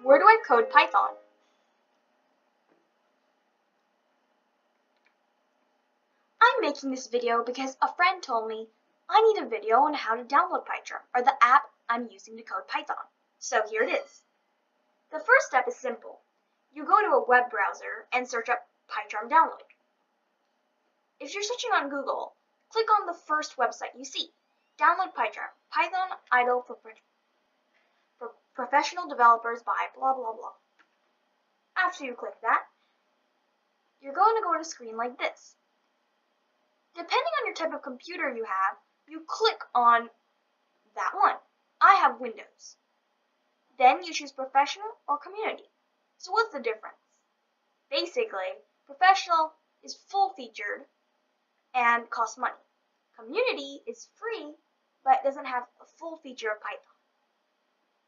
Where do I code Python? I'm making this video because a friend told me I need a video on how to download PyCharm, or the app I'm using to code Python. So here it is. The first step is simple. You go to a web browser and search up PyCharm download. If you're searching on Google, click on the first website you see. Download PyCharm, Python idle for professional developers by blah blah blah. After you click that, you're going to go to a screen like this. Depending on your type of computer you have, you click on that one. I have Windows. Then you choose Professional or Community. So what's the difference? Basically, Professional is full-featured and costs money. Community is free, but doesn't have a full feature of Python.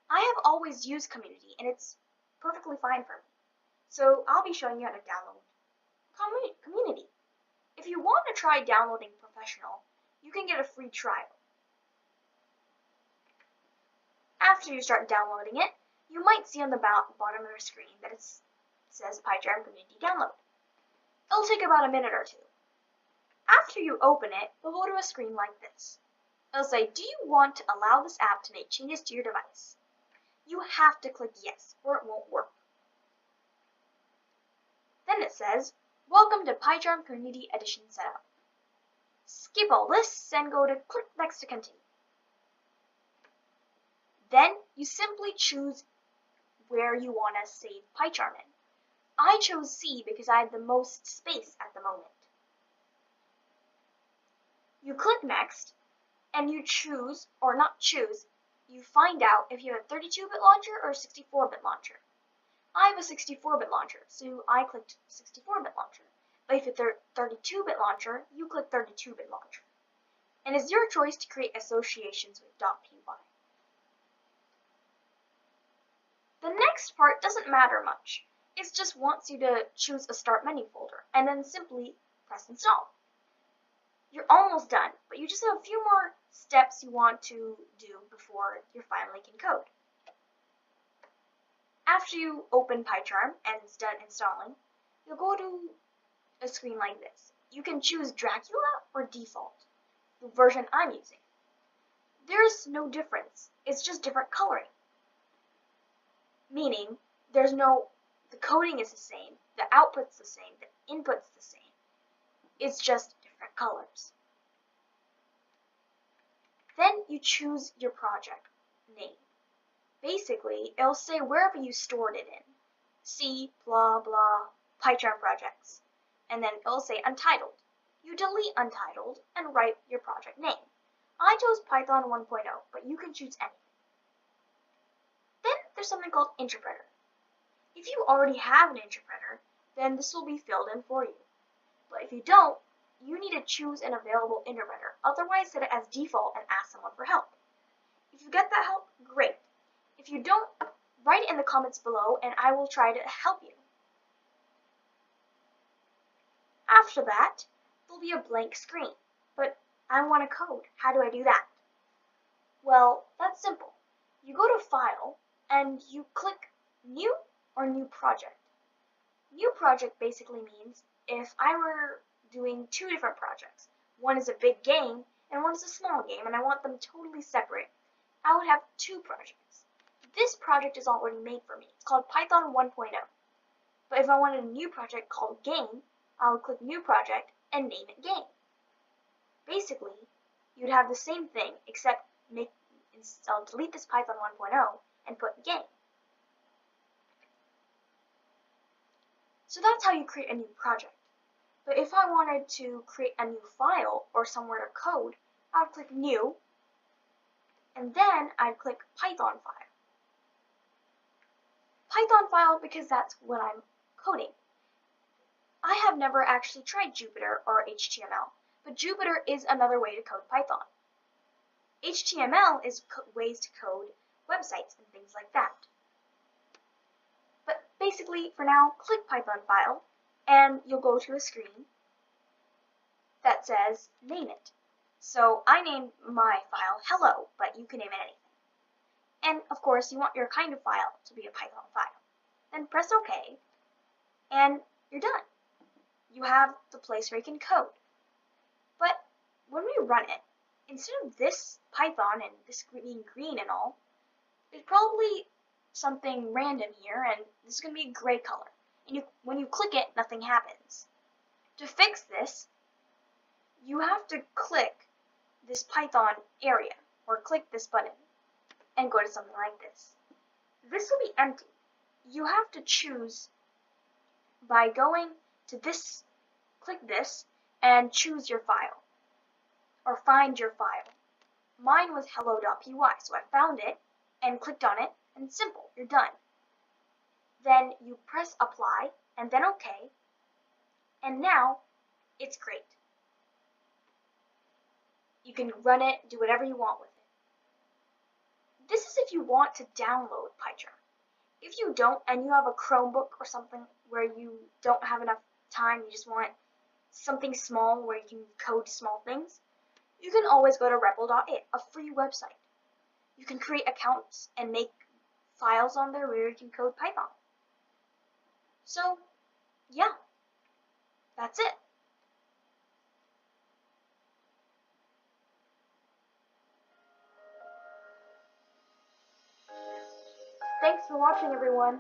I have always used Community, and it's perfectly fine for me. So I'll be showing you how to download Community. If you want to try downloading Professional, you can get a free trial. After you start downloading it, you might see on the bottom of your screen that it says PyCharm Community Download. It'll take about a minute or two. After you open it, you'll go to a screen like this. It'll say, do you want to allow this app to make changes to your device? You have to click yes, or it won't work. Then it says, welcome to PyCharm Community Edition Setup. Skip all this and go to click next to continue. Then you simply choose where you want to save PyCharm in. I chose C because I had the most space at the moment. You click next and you choose, or not choose, you find out if you have a 32-bit launcher or a 64-bit launcher. I have a 64-bit launcher, so I clicked 64-bit launcher. But if it's a 32-bit launcher, you click 32-bit launcher. And it's your choice to create associations with .py. The next part doesn't matter much. It just wants you to choose a Start Menu folder and then simply press Install. You're almost done, but you just have a few more steps you want to do before you finally can code. After you open PyCharm and it's done installing, you'll go to a screen like this. You can choose Dracula or Default, the version I'm using. There's no difference. It's just different coloring. Meaning, the coding is the same, the output's the same, the input's the same. It's just different colors. Then you choose your project name. Basically, it'll say wherever you stored it in. C, blah, blah, PyCharm projects. And then it'll say Untitled. You delete Untitled and write your project name. I chose Python 1.0, but you can choose anything. Then there's something called Interpreter. If you already have an interpreter, then this will be filled in for you. But if you don't, you need to choose an available interpreter. Otherwise, set it as default and ask someone for help. If you get that help, great. If you don't, write it in the comments below and I will try to help you. After that, there'll be a blank screen. But I want to code. How do I do that? Well, that's simple. You go to File and you click New or New Project. New Project basically means if I were doing two different projects, one is a big game and one is a small game, and I want them totally separate, I would have two projects. This project is already made for me. It's called Python 1.0. But if I wanted a new project called Game, I would click New Project and name it Game. Basically, you'd have the same thing except delete this Python 1.0 and put Game. So that's how you create a new project. But if I wanted to create a new file or somewhere to code, I would click New, and then I'd click Python file. Python file because that's what I'm coding. I have never actually tried Jupyter or HTML, but Jupyter is another way to code Python. HTML is ways to code websites and things like that. But basically, for now, click Python file, and you'll go to a screen that says Name It. So I named my file Hello, but you can name it anything. And of course, you want your kind of file to be a Python file. Then press OK, and you're done. You have the place where you can code. But when we run it, instead of this Python and this being green and all, there's probably something random here, and this is going to be a gray color. And when you click it, nothing happens. To fix this, you have to click this Python area, or click this button, and go to something like this. This will be empty. You have to choose by going to this, click this, and choose your file, or find your file. Mine was hello.py, so I found it, and clicked on it, and it's simple, you're done. Then you press apply, and then OK, and now it's great. You can run it, do whatever you want with it. This is if you want to download PyCharm. If you don't, and you have a Chromebook or something where you don't have enough time, you just want something small where you can code small things, you can always go to rebel.it, a free website. You can create accounts and make files on there where you can code Python. So, yeah, that's it. Thanks for watching, everyone.